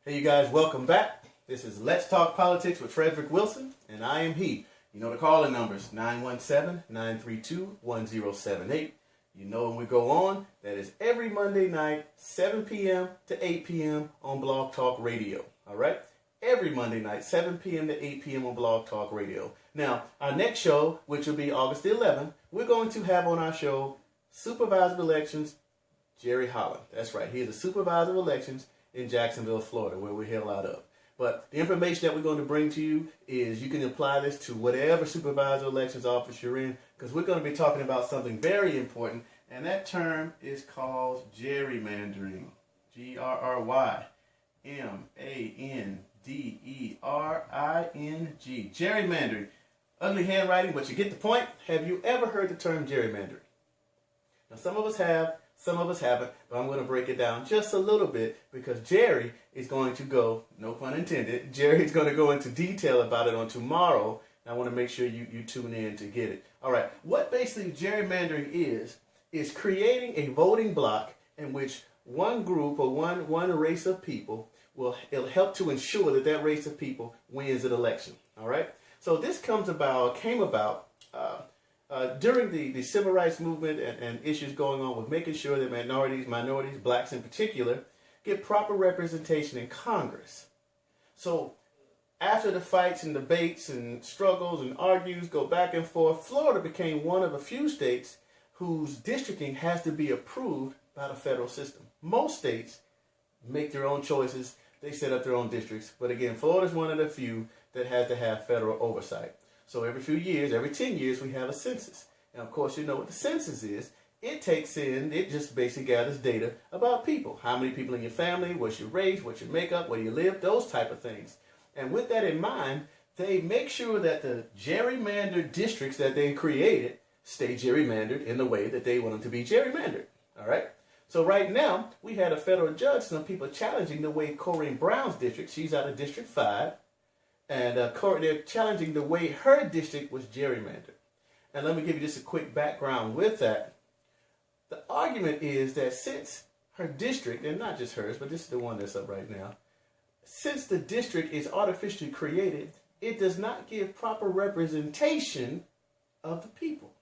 Hey, you guys, welcome back. This is Let's Talk Politics with Frederick Wilson, and I am he. You know the calling numbers, 917-932-1078. You know when we go on, that is every Monday night, 7 p.m. to 8 p.m. on Blog Talk Radio. All right? Every Monday night, 7 p.m. to 8 p.m. on Blog Talk Radio. Now, our next show, which will be August 11th, we're going to have on our show Supervisor of Elections, Jerry Holland. That's right. He is the Supervisor of Elections in Jacksonville, Florida, where we hail out of. But the information that we're going to bring to you is you can apply this to whatever supervisor elections office you're in, because we're going to be talking about something very important, and that term is called gerrymandering. G-R-R-Y-M-A-N-D-E-R-I-N-G. Gerrymandering. Ugly handwriting, but you get the point. Have you ever heard the term gerrymandering? Now, some of us have. Some of us haven't, but I'm going to break it down just a little bit because Jerry is going to go, no pun intended, Jerry's going to go into detail about it on tomorrow. And I want to make sure you tune in to get it. All right, what basically gerrymandering is creating a voting block in which one group or one race of people it'll help to ensure that that race of people wins an election. All right, so this came about during the civil rights movement and issues going on with making sure that minorities, blacks in particular, get proper representation in Congress. So after the fights and debates and struggles and argues go back and forth, Florida became one of a few states whose districting has to be approved by the federal system. Most states make their own choices. They set up their own districts. But again, Florida is one of the few that has to have federal oversight. So every few years, every 10 years, we have a census. And of course, you know what the census is. It just basically gathers data about people. How many people in your family, what's your race, what's your makeup, where do you live, those type of things. And with that in mind, they make sure that the gerrymandered districts that they created stay gerrymandered in the way that they want them to be gerrymandered. All right? So right now, we had a federal judge, some people challenging the way Corrine Brown's district, she's out of District 5, and they're challenging the way her district was gerrymandered. And let me give you just a quick background with that. The argument is that since her district, and not just hers, but this is the one that's up right now, since the district is artificially created, it does not give proper representation of the people.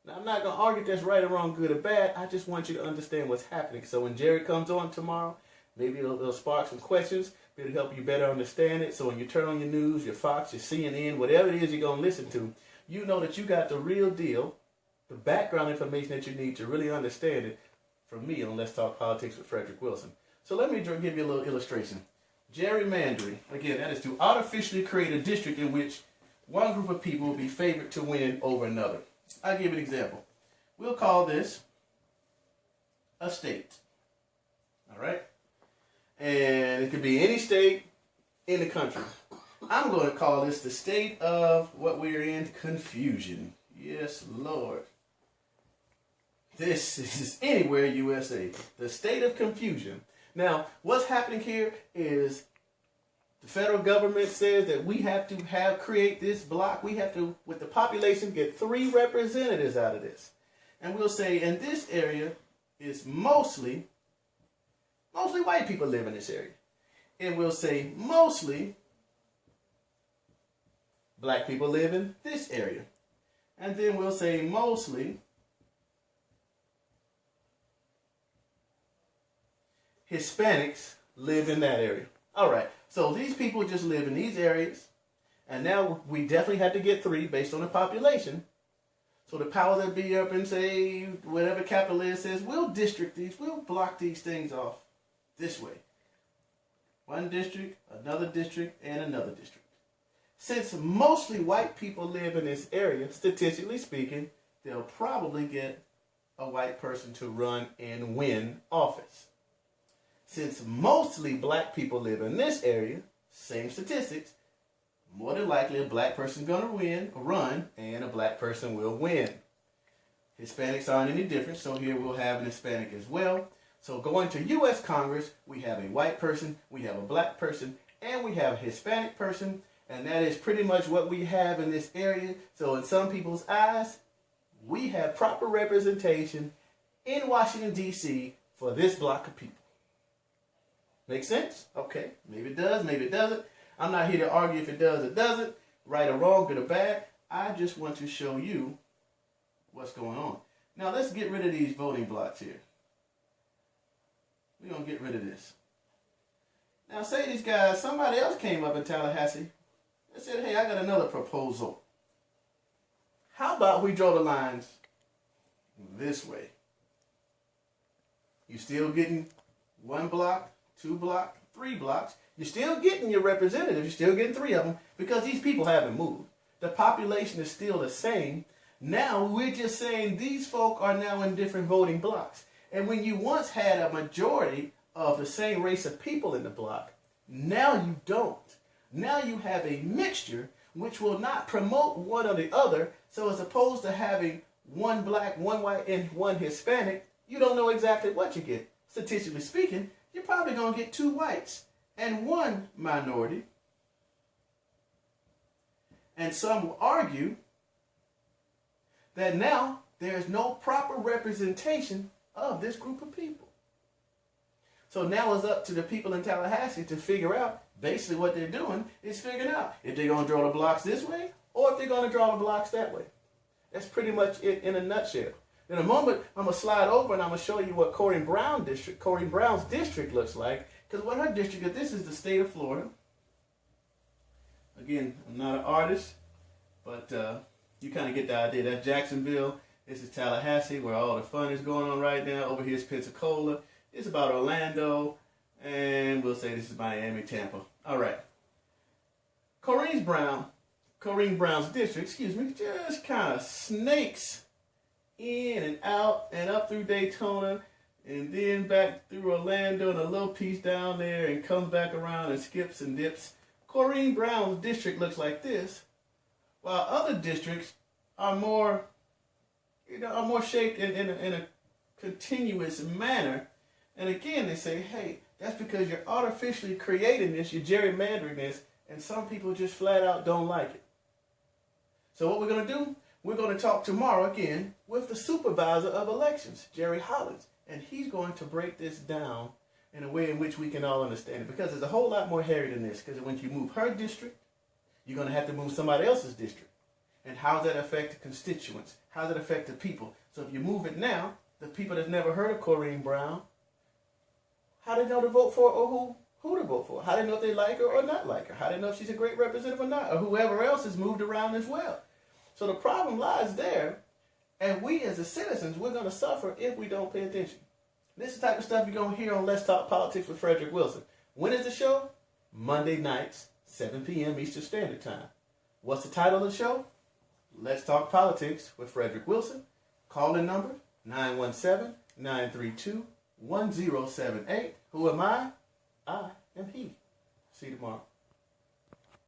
Now, I'm not going to argue if that's right or wrong, good or bad. I just want you to understand what's happening. So when Jerry comes on tomorrow, maybe it'll spark some questions. It'll help you better understand it. So when you turn on your news, your Fox, your CNN, whatever it is you're going to listen to, you know that you got the real deal, the background information that you need to really understand it from me on Let's Talk Politics with Frederick Wilson. So let me give you a little illustration. Gerrymandering, again, that is to artificially create a district in which one group of people will be favored to win over another. I'll give you an example. We'll call this a state. All right? And it could be any state in the country. I'm going to call this the state of what we're in, confusion. Yes, Lord. This is anywhere USA. The state of confusion. Now, what's happening here is the federal government says that we have to create this block. We have to, with the population, get 3 representatives out of this. And we'll say in this area is mostly white people live in this area. And we'll say mostly black people live in this area. And then we'll say mostly Hispanics live in that area. All right, so these people just live in these areas. And now we definitely have to get 3 based on the population. So the powers that be up and say, whatever capital is says, we'll district these, we'll block these things off this way. One district, another district, and another district. Since mostly white people live in this area, statistically speaking, they'll probably get a white person to run and win office. Since mostly black people live in this area, same statistics, more than likely a black person's going to run, and a black person will win. Hispanics aren't any different, so here we'll have an Hispanic as well. So going to U.S. Congress, we have a white person, we have a black person, and we have a Hispanic person, and that is pretty much what we have in this area. So in some people's eyes, we have proper representation in Washington, D.C. for this block of people. Make sense? Okay. Maybe it does, maybe it doesn't. I'm not here to argue if it does or doesn't, right or wrong, good or bad. I just want to show you what's going on. Now let's get rid of these voting blocks here. We're going to get rid of this. Now say these guys, somebody else came up in Tallahassee and said, hey, I got another proposal. How about we draw the lines this way? You still getting 1 block, 2 block, 3 blocks. You're still getting your representatives. You're still getting 3 of them because these people haven't moved. The population is still the same. Now we're just saying these folk are now in different voting blocks. And when you once had a majority of the same race of people in the block, now you don't. Now you have a mixture which will not promote one or the other. So as opposed to having 1 black, 1 white, and 1 Hispanic, you don't know exactly what you get. Statistically speaking, you're probably going to get 2 whites and 1 minority. And some will argue that now there is no proper representation of this group of people. So now it's up to the people in Tallahassee to figure out basically what they're doing is figuring out if they're going to draw the blocks this way or if they're going to draw the blocks that way. That's pretty much it in a nutshell. In a moment, I'm going to slide over and I'm going to show you what Corrine Brown's district looks like. Because what her district is, this is the state of Florida. Again, I'm not an artist, but you kind of get the idea. That's Jacksonville. This is Tallahassee, where all the fun is going on right now. Over here is Pensacola. It's about Orlando. And we'll say this is Miami, Tampa. All right. Corrine Brown's district, just kind of snakes in and out and up through Daytona and then back through Orlando and a little piece down there and comes back around and skips and dips. Corrine Brown's district looks like this, while other districts are more, shaped in a continuous manner. And again, they say, hey, that's because you're artificially creating this, you're gerrymandering this, and some people just flat out don't like it. So what we're going to do, we're going to talk tomorrow again with the supervisor of elections, Jerry Hollins, and he's going to break this down in a way in which we can all understand it, because there's a whole lot more hairy than this, because when you move her district, you're going to have to move somebody else's district. And how does that affect the constituents? How does it affect the people? So if you move it now, the people that's never heard of Corrine Brown, how do they know to vote for or who to vote for? How do they know if they like her or not like her? How do they know if she's a great representative or not? Or whoever else is moved around as well. So the problem lies there, and we as the citizens, we're going to suffer if we don't pay attention. This is the type of stuff you're going to hear on Let's Talk Politics with Frederick Wilson. When is the show? Monday nights, 7 p.m. Eastern Standard Time. What's the title of the show? Let's Talk Politics with Frederick Wilson. Call-in number, 917-932-1078. Who am I? I am he. See you tomorrow.